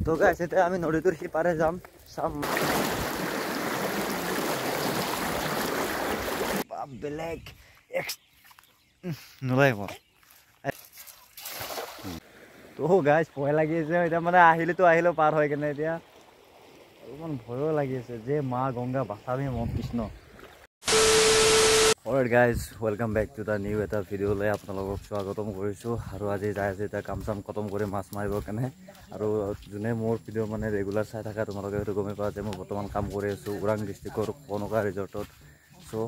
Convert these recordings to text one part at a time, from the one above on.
তো গাইস এটা আমি নদীটোৰ সিপাৰে যাম চাম বেলেগ নলাই মই তো গাইস ভয় লাগি আছে এটা মানে আহিলো পাৰ হৈ কেনে এতিয়া অলপমান ভয়ো লাগি আছে যে মা গংগা বাঁচাবি মন Krishna Alright guys, welcome back to the new eta video লৈ আপোনালোকক স্বাগতম কৰিছো আৰু আজি যাই আছে এটা কাম চাম খতম কৰি মাছ মাৰিব কেনে আৰু জুনে মোৰ ভিডিও মানে ৰেগুলাৰ চাই থাকা তোমালোকে হয়তো গমে পোৱা যে মই বৰ্তমান কাম কৰি আছো ওৰাং ডিস্ট্ৰিক্টৰ কনকা ৰিজৰ্টত সো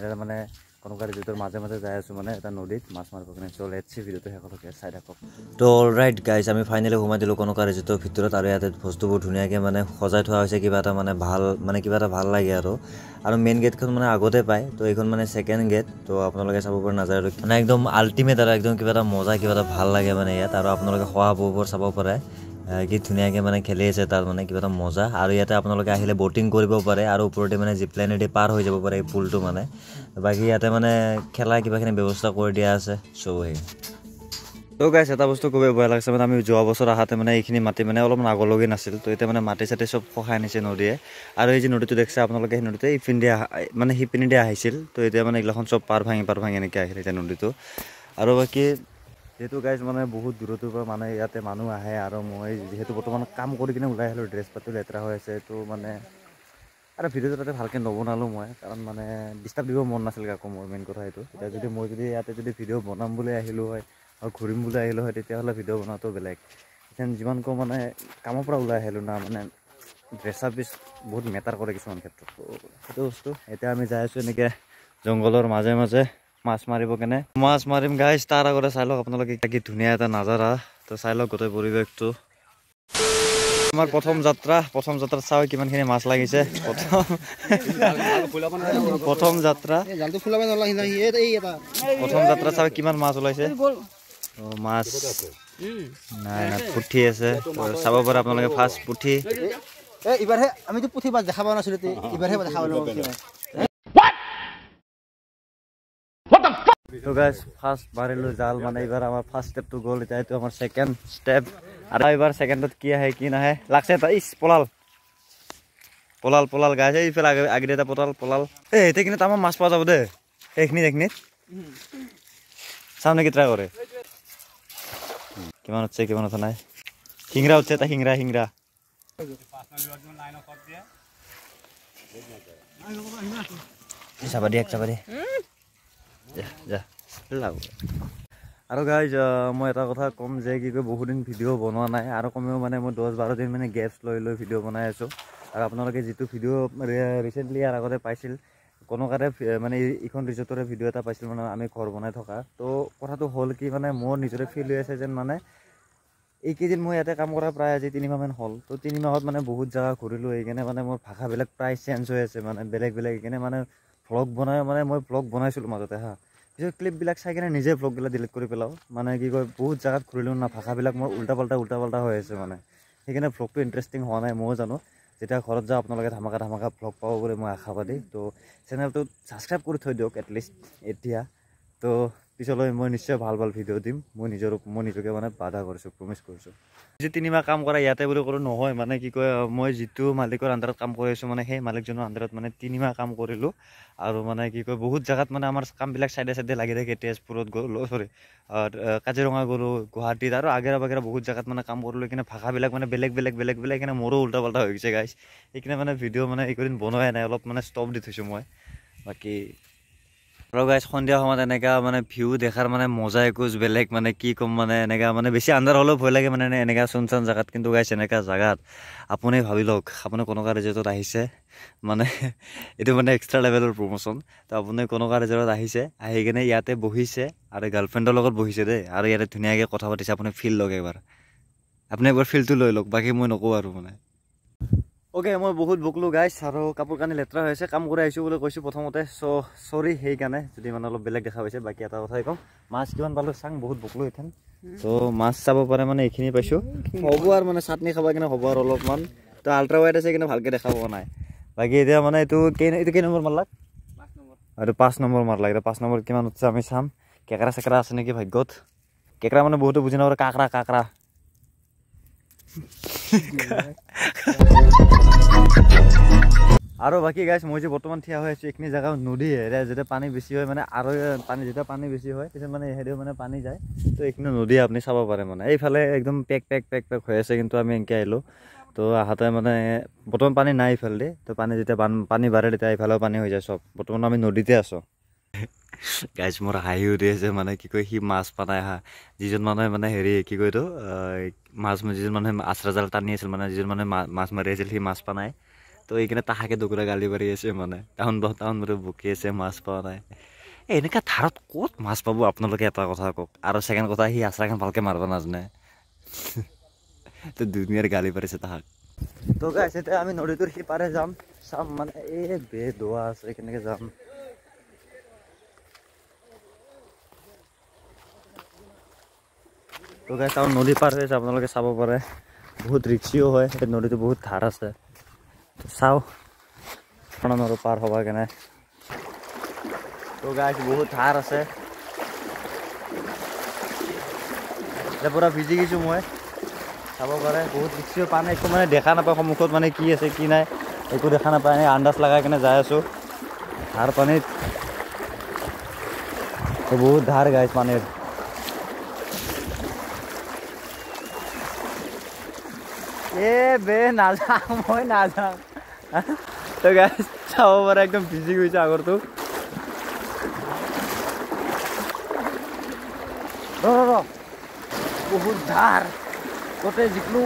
এটা মানে কনকা ৰিজৰ্টৰ মাজে মাজে যাই আছো মানে এটা নদীত মাছ মাৰিব কেনে সো লেটস সি ভিডিওটো শেষলৈকে চাই থাকক তো অলৰাইট গাইজ আমি ফাইনালি ঘুমাই দিলো কনকা ৰিজৰ্টৰ ভিতৰত আৰু ইয়াতে বস্তুবোৰ ধুনীয়াকৈ মানে সজাই থোৱা হৈছে কিবা এটা মানে ভাল লাগে আৰু মেইন গেটখন মানে আগতে পায় তো এইখন মানে সেকেন্ড গেট তো আপোনালোকে চাব পাৰে নাজাৰে মানে একদম আল্টিমেট আৰু একদম কিবা এটা মজা কিবা এটা ভাল লাগে মানে ইয়াত আৰু আপোনালোকে খোৱা চাব পাৰে কি ধুনীয়াকৈ মানে খেলি আছে তাৰ মানে কিবা এটা মজা আৰু ইয়াতে আপোনালোকে আহিলে বোটিং কৰিব পাৰে আৰু ওপৰতে মানে জিপ লাইনেদি পাৰ হৈ যাব পাৰে এই পুলটো মানে বাকি ইয়াতে মানে খেলা কিবাখিনি ব্যৱস্থা কৰি দিয়া আছে সো হে তো গাইস এটা বস্তু কবে ভয় লাগছে মানে আমি যোৱা বছৰ আহাতে মানে এইখিনি মাটি মানে অলপ আগলৈকে নাছিল তো এটা মানে মাটি চাটি সব খহাই নিছে নদীয়ে আৰু এই যে নদীটো দেখছে আপোনালোকে এই নদীতে ইপিনে মানে হিপিনে আহিছিল তো এতিয়া মানে এইগিলাখন সব পাৰ ভাঙি এনেকৈ আহিল এতিয়া নদীটো আৰু বাকি যেহেতু গাইজ মানে বহুত দূৰৰ পৰা মানে ইয়াতে মানুহ আহে আৰু মই যেহেতু বৰ্তমান কাম কৰি কিনে ওলাই আহিলোঁ ড্ৰেছ পাতি লেতেৰা হৈ আছে তো মানে আৰু ভিডিঅ'টো তাতে ভালকৈ নবনালোঁ মই কাৰণ মানে ডিষ্টাৰ্ব দিব মন নাছিল কাকো মোৰ মেইন কথা এইটো এতিয়া যদি মই ইয়াতে ভিডিঅ' বনাম বুলি আহিলোঁ হয় আৰু ঘূৰিম বুলি আহিলোঁ হয় তেতিয়াহ'লে ভিডিঅ' বনোৱাটো বেলেগ এতিয়া যিমান কওঁ মানে কামৰ পৰা ওলাই আহিলোঁ না মানে ড্ৰেছ আপ বহুত মেটাৰ কৰে কিছুমান ক্ষেত্ৰত সেইটো বস্তু এতিয়া আমি যাই আছোঁ এনেকৈ জংঘলৰ মাজে মাজে মাছ মাৰিব কেনে মাছ মাৰিম গাইজ তাৰ আগতে চাই লওক আপোনালোকে কি ধুনীয়া এটা নাজাৰা তো চাই লওক গোটেই পৰিৱেশটো আমাৰ প্ৰথম যাত্ৰাত চাওঁ কিমানখিনি মাছ লাগিছে প্ৰথম যাত্ৰা চাওঁ কিমান মাছ ওলাইছে মাছ নাই পুঠি আছে চাব পাৰে আপোনালোকে ফাৰ্ষ্ট পুঠি এইবাৰহে আমিতো পুঠি মাছ দেখা পোৱা নাছিলোঁ এইবাৰহে দেখা পালোঁ তো গাইজ ফাৰ্ষ্ট মাৰিলোঁ জাল মানে এইবাৰ আমাৰ ফাৰ্ষ্ট ষ্টেপটো গ'ল এতিয়া এইটো আমাৰ ছেকেণ্ড ষ্টেপ আৰু এইবাৰ ছেকেণ্ডত কি আহে কি নাহে লাগছে এটা পলাল গাইছে এইফালে আগেদি এটা পলাল এতিয়া কিন্তু আমাৰ মাছ পোৱা যাব দেই এইখিনিত চাওঁ নেকি ট্ৰাই কৰে কিমান উঠছে কিমান উঠা নাই শিঙৰা উঠছে এটা শিঙৰা চাবা দিয়ে আৰু গাইজ মই এটা কথা ক'ম যে কি কয় বহুত দিন ভিডিঅ' বনোৱা নাই আৰু কমেও মানে মই 10-12 দিন মানে গেপছ লৈ ভিডিঅ' বনাই আছোঁ আৰু আপোনালোকে যিটো ভিডিঅ' ৰিচেণ্টলি ইয়াৰ আগতে পাইছিল কনকাৰে মানে এইখন ৰিজৰ্টৰে ভিডিঅ' এটা পাইছিল মানে আমি ঘৰ বনাই থকা তো কথাটো হ'ল কি মানে মোৰ নিজৰে ফিল হৈ আছে যেন মানে এইকেইদিন মই ইয়াতে কাম কৰা প্ৰায় আজি 3 মাহমান হ'ল তো 3 মাহত মানে বহুত জেগা ঘূৰিলোঁ সেইকাৰণে মানে মোৰ ভাষাবিলাক প্ৰায় চেঞ্জ হৈ আছে মানে বেলেগ সেইকাৰণে মানে ভ্লগ বনাই মানে মই ভ্লগ বনাইছিলোঁ মাজতে পিছত ক্লিপবিলাক চাই কিনে নিজে ভ্লগবিলাক ডিলিট কৰি পেলাওঁ মানে কি কয় বহুত জেগাত ঘূৰিলোঁ না ভাষাবিলাক মোৰ উল্টা পাল্টা হৈ আছে মানে সেইকাৰণে ভ্লগটো ইণ্টাৰেষ্টিং হোৱা নাই ময়ো জানো যেতিয়া ঘৰত যাওঁ আপোনালোকে ধামাকা ভ্লগ পাব বুলি মই আশাবাদী তো চেনেলটোত ছাবস্ক্ৰাইব কৰি থৈ দিয়ক এটলিষ্ট এতিয়া তো পিছলৈ মই নিশ্চয় ভাল ভিডিঅ' দিম মই নিজকে মানে বাধা কৰিছোঁ প্ৰমিছ কৰিছোঁ যে 3 মাহ কাম কৰা ইয়াতে বুলি ক'লোঁ নহয় মানে কি কয় মই যিটো মালিকৰ আণ্ডাৰত কাম কৰি আছোঁ মানে সেই মালিকজনৰ আণ্ডাৰত মানে 3 মাহ কাম কৰিলোঁ আৰু মানে কি কয় বহুত জেগাত মানে আমাৰ কামবিলাক চাইডে লাগি থাকে তেজপুৰত গ'লোঁ কাজিৰঙা গ'লোঁ গুৱাহাটীত আৰু আগেৰা বহুত জেগাত মানে কাম কৰিলোঁ কিন্তু ভাষাবিলাক মানে বেলেগ সেইকাৰণে মোৰো উল্টা পাল্টা হৈ গৈছে গাইজ সেইকাৰণে মানে ভিডিঅ' মানে এইকেইদিন বনোৱাই নাই অলপ মানে ষ্টপ দি থৈছোঁ মই বাকী আৰু গাইজ সন্ধিয়া সময়ত এনেকা মানে ভিউ দেখাৰ মানে মজা একোজ বেলেগ মানে কি ক'ম মানে এনেকা মানে বেছি আন্ধাৰ হ'লেও ভয় লাগে মানে এনেকা চুনচান জেগাত কিন্তু গাইজ এনেকা জেগাত আপুনি ভাবি লওক আপুনি কনকা ৰিজৰ্টত আহিছে মানে এইটো মানে এক্সট্ৰা লেভেলৰ প্ৰমোশ্যন তো আপুনি কনকা ৰিজৰ্টত আহিছে আহি কিনে ইয়াতে বহিছে আৰু গাৰ্লফ্ৰেণ্ডৰ লগত বহিছে দেই আৰু ইয়াতে ধুনীয়াকৈ কথা পাতিছে আপুনি ফিল লওক আপুনি একবাৰ ফিলটো লৈ লওক বাকী মই নকওঁ আৰু মানে অ'কে মই বহুত বকলোঁ গাইজ আৰু কাপোৰ কানি লেতেৰা হৈ আছে কাম কৰি আহিছোঁ বুলি কৈছোঁ প্ৰথমতে চৰি সেইকাৰণে যদি মানে অলপ বেলেগ দেখা পাইছে বাকী এটা কথাই ক'ম মাছ কিমান পালোঁ চাং বহুত বকলোঁ এথেন তো মাছ চাব পাৰে মানে এইখিনি পাইছোঁ হ'ব আৰু মানে চাটনি খাব কিনে হ'ব আৰু অলপমান তো আল্ট্ৰা ৱাইড আছে কিন্তু ভালকৈ দেখা পোৱা নাই বাকী এতিয়া মানে এইটো কেই নম্বৰ মাৰলাক আৰু 5 নম্বৰ মাৰলাক এতিয়া 5 নম্বৰ কিমান উঠছে আমি চাম কেকৰা চেকৰা আছে নেকি ভাগ্যত কেকৰা মানে বহুতো বুজি নাপায় কাকৰা আৰু বাকী গাইছ মই যে বৰ্তমান থিয়া হৈ আছোঁ এইখিনি জেগা নদী যেতিয়া পানী বেছি হয় মানে আৰু যেতিয়া পানী বেছি হয় তেতিয়া মানে হেৰিও মানে পানী যায় তো এইখিনি নদী আপুনি চাব পাৰে মানে এইফালে একদম পেক হৈ আছে কিন্তু আমি এনেকৈ আহিলোঁ তো আহাতে মানে বৰ্তমান পানী নাই এইফালে তো পানী যেতিয়া পানী বাঢ়ে তেতিয়া এইফালেও পানী হৈ যায় চব বৰ্তমান আমি নদীতে আছোঁ গাইছ মোৰ হাঁহি উঠি আছে মানে কি কয় সি মাছ পানাই হা যিজন মানুহে মানে হেৰি কি কয় এইটো মাছ যিজন মানুহে আশ্ৰা জাল টানি আছিল মানে যিজন মানুহে মাছ মাৰি আছিল সি মাছ পানাই তো এইকাৰণে তাহাকে দুকুৰা গালি পাৰি আছে মানে টাউন বোৰে বকি আছে মাছ পোৱা নাই এনেকুৱা ধাৰত ক'ত মাছ পাব আপোনালোকে এটা কথা কওক আৰু ছেকেণ্ড কথা সি আশ্ৰাখন ভালকৈ মাৰিব নাজানে তো দুনিয়াৰ গালি পাৰিছে তাহাক তো গাইছ এতিয়া আমি নদীটোৰ সিপাৰে যাম চাম মানে এই বেদোৱা আছে কেনেকৈ যাম তো গাইছ আৰু নদী পাৰ হৈ আছে আপোনালোকে চাব পাৰে বহুত ৰিক্সিও হয় এই নদীটো বহুত ধাৰ আছে চাও আৰু পাৰ হবা কেনে তো গাইছ বহুত ধাৰ আছে পুৰা ভিজি গৈছোঁ মই চাব পাৰে বহুত ৰিক্সিও পানী একো মানে দেখা নাপায় সন্মুখত মানে কি আছে কি নাই একো দেখা নাপায় আন্দাজ লগাই কেনে যাই আছোঁ ধাৰ পানীত বহুত ধাৰ গাইছ পানীৰ নাযাওঁ মই নাযাওঁ তো গাইছ চাব পাৰে একদম ভিজি গৈছে আগৰটো বহুত ধাৰ গোটেই যিকোনো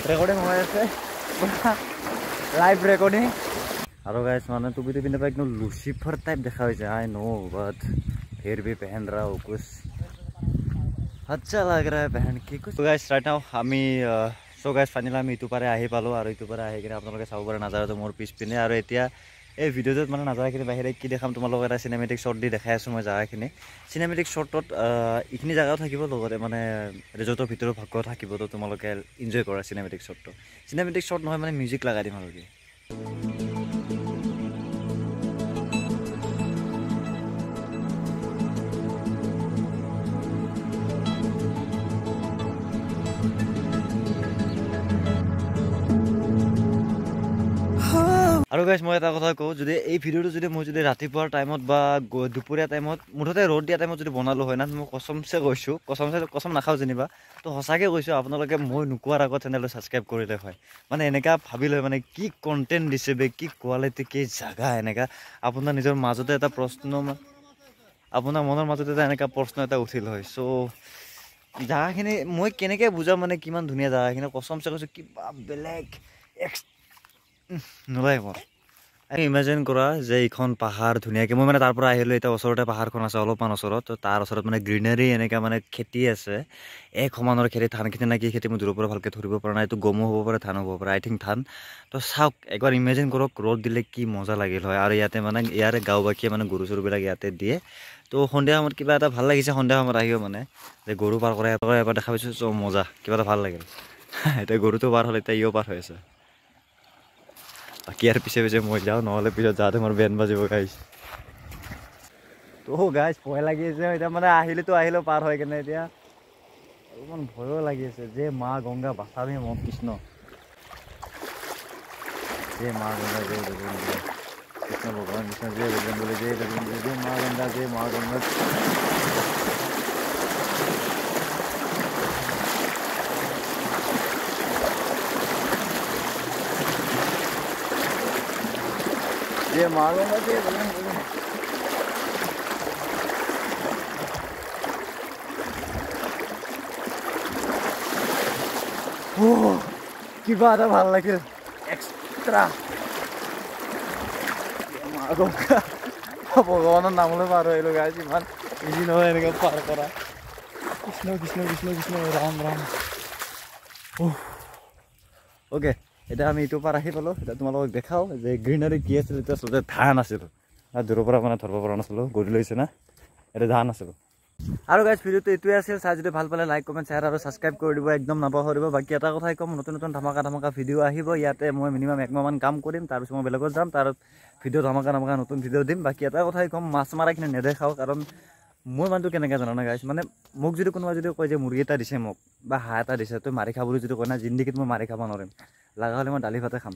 ৰেকৰ্ডিং হৈ আছে লাইভ ৰেকৰ্ডিং আৰু গাইছ মানে টুপি পিন্ধি একদম লুচিফাৰ টাইপ দেখা হৈছে আই নো বাট फिर भी पहन रहा हूँ कुछ अच्छा लग रहा है पहन के कुछ तो गाइस राइट नाउ আমি সো গাইস ফাইনালি আমি ইটো পাৰে আহি পালোঁ আৰু ইটো পাৰে আহি কিনে আপোনালোকে চাব পাৰে নাজাৰাটো মোৰ পিছপিনে আৰু এতিয়া এই ভিডিঅ'টোত মানে নাজাৰাখিনি বাহিৰে কি দেখাম তোমালোকক এটা চিনেমেটিক শ্বট দি দেখাই আছোঁ মই জাগাখিনি চিনেমেটিক শ্বটত এইখিনি জাগাও থাকিব লগতে মানে ৰিজৰ্টৰ ভিতৰত ভাগ থাকিব তো তোমালোকে এনজয় কৰা চিনেমেটিক শ্বটটো চিনেমেটিক শ্বট নহয় মানে মিউজিক লগাই দিম ভালকৈ আৰু গাইছ মই এটা কথা কওঁ যদি এই ভিডিঅ'টো যদি মই যদি ৰাতিপুৱাৰ টাইমত বা দুপৰীয়া টাইমত মুঠতে ৰ'দ দিয়া টাইমত যদি বনালোঁ হয় না মই কচমছে কৈছোঁ কচম নাখাওঁ যেনিবা তো সঁচাকৈ কৈছোঁ আপোনালোকে মই নোকোৱাৰ আগত চেনেলটো ছাবস্ক্ৰাইব কৰিলে হয় মানে এনেকুৱা ভাবিলে হয় মানে কি কণ্টেণ্ট দিছে বে কি কোৱালিটি কি জাগা এনেকুৱা আপোনাৰ নিজৰ মাজতে এটা প্ৰশ্ন আপোনাৰ মনৰ মাজতে এটা এনেকুৱা প্ৰশ্ন এটা উঠিল হয় চ' জাগাখিনি মই কেনেকৈ বুজাম মানে কিমান ধুনীয়া জাগাখিনি কচমছে কৈছোঁ কিবা বেলেগ নলয় মোৰ ইমেজিন কৰা যে এইখন পাহাৰ ধুনীয়াকৈ মই মানে তাৰ পৰা আহিলোঁ এতিয়া ওচৰতে পাহাৰখন আছে অলপমান ওচৰত তো তাৰ ওচৰত মানে গ্ৰীনাৰী এনেকৈ মানে খেতি আছে এক সমানৰ খেতি ধান খেতি নে কি খেতি মই দূৰৰ পৰা ভালকৈ ধৰিব পৰা নাই এইটো গমো হ'ব পাৰে ধানো হ'ব পাৰে আই থিংক ধান তো চাওক একবাৰ ইমেজিন কৰক ৰ'দ দিলে কি মজা লাগিল হয় আৰু ইয়াতে মানে ইয়াৰে গাঁওবাসীয়ে মানে গৰু চৰুবিলাক ইয়াতে দিয়ে তো সন্ধিয়া সময়ত কিবা এটা ভাল লাগিছে সন্ধিয়া সময়ত আহিও মানে যে গৰু পাৰ কৰে এবাৰ দেখা পাইছোঁ চ' মজা কিবা এটা ভাল লাগিল এতিয়া গৰুটো পাৰ হ'ল এতিয়া ইও পাৰ হৈ আছে বাকী আৰু পিছে মই যাওঁ নহ'লে পিছত যাওঁতে মোৰ বেন বাজিব গাইছ তো গাইছ ভয় লাগি আছে এতিয়া মানে আহিলেও পাৰ হয় কেনে এতিয়া অলপমান ভয়ো লাগি আছে যে মা গংগা বাচাবি মোক কৃষ্ণ যে মা গংগা জয় বজৰংবলী কৃষ্ণ ভগৱান কৃষ্ণ জয় বজৰংবলী জয় বজৰংবলী জয় মা গংগা জয় মা গংগা ये मालूम है कि কিবা এটা ভাল লাগিল এক্সট্ৰা ভগৱানৰ নামলৈ পাৰ হৈ আহিলোঁ গাইছ ইমান ইজি নহয় এনেকৈ পাৰ কৰা কৃষ্ণ কৃষ্ণ কৃষ্ণ কৃষ্ণ ৰাম ৰাম অ'কে এতিয়া আমি ইটোৰ পৰা আহি পালোঁ এতিয়া তোমালোকক দেখাওঁ যে গ্ৰীনাৰী কি আছিল এতিয়া আচলতে ধান আছিল আৰু দূৰৰ পৰা মানে ধৰিব পৰা নাছিলোঁ গধূলি লৈছে না এতিয়া ধান আছিলোঁ আৰু গাইছ ভিডিঅ'টো এইটোৱে আছিল চাই যদি ভাল পালে লাইক কমেণ্ট শ্বেয়াৰ আৰু ছাবস্ক্ৰাইব কৰি দিব একদম নাপাহৰিব বাকী এটা কথাই ক'ম নতুন ধামাকা ভিডিঅ' আহিব ইয়াতে মই মিনিমাম 1 মাহমান কাম কৰিম তাৰপিছত মই বেলেগত যাম তাৰ ভিডিঅ' ধামাকা নতুন ভিডিঅ' দিম বাকী এটা কথাই ক'ম মাছ মাৰাখিনি নেদেখাওঁ কাৰণ মই মানুহটো কেনেকৈ জানো না গাইছ মানে মোক যদি কোনোবা যদি কয় যে মুৰ্গী এটা দিছে মোক বা হাঁহ এটা দিছে তই মাৰি খা বুলি যদি কয় না জিন্দিগীত মই মাৰি খাব নোৱাৰিম লগা হ'লে মই দালি ভাতে খাম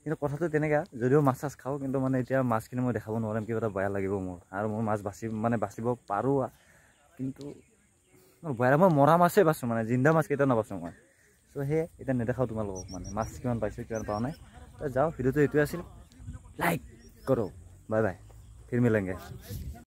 কিন্তু কথাটো তেনেকুৱা যদিও মাছ চাছ খাওঁ কিন্তু মানে এতিয়া মাছখিনি মই দেখাব নোৱাৰিম কিবা এটা বেয়া লাগিব মোৰ আৰু মোৰ মাছ বাচিব পাৰোঁ কিন্তু বেয়া মই মৰা মাছেই বাচোঁ মানে জিন্দা মাছ কেইটা নাবাচোঁ মই চ' সেয়ে এতিয়া নেদেখাওঁ তোমালোকক মানে মাছ কিমান পাইছোঁ কিমান পোৱা নাই যাওঁ ভিডিঅ'টো এইটোৱে আছিল লাইক কৰোঁ বাই বাই ফিৰ মিলেংগে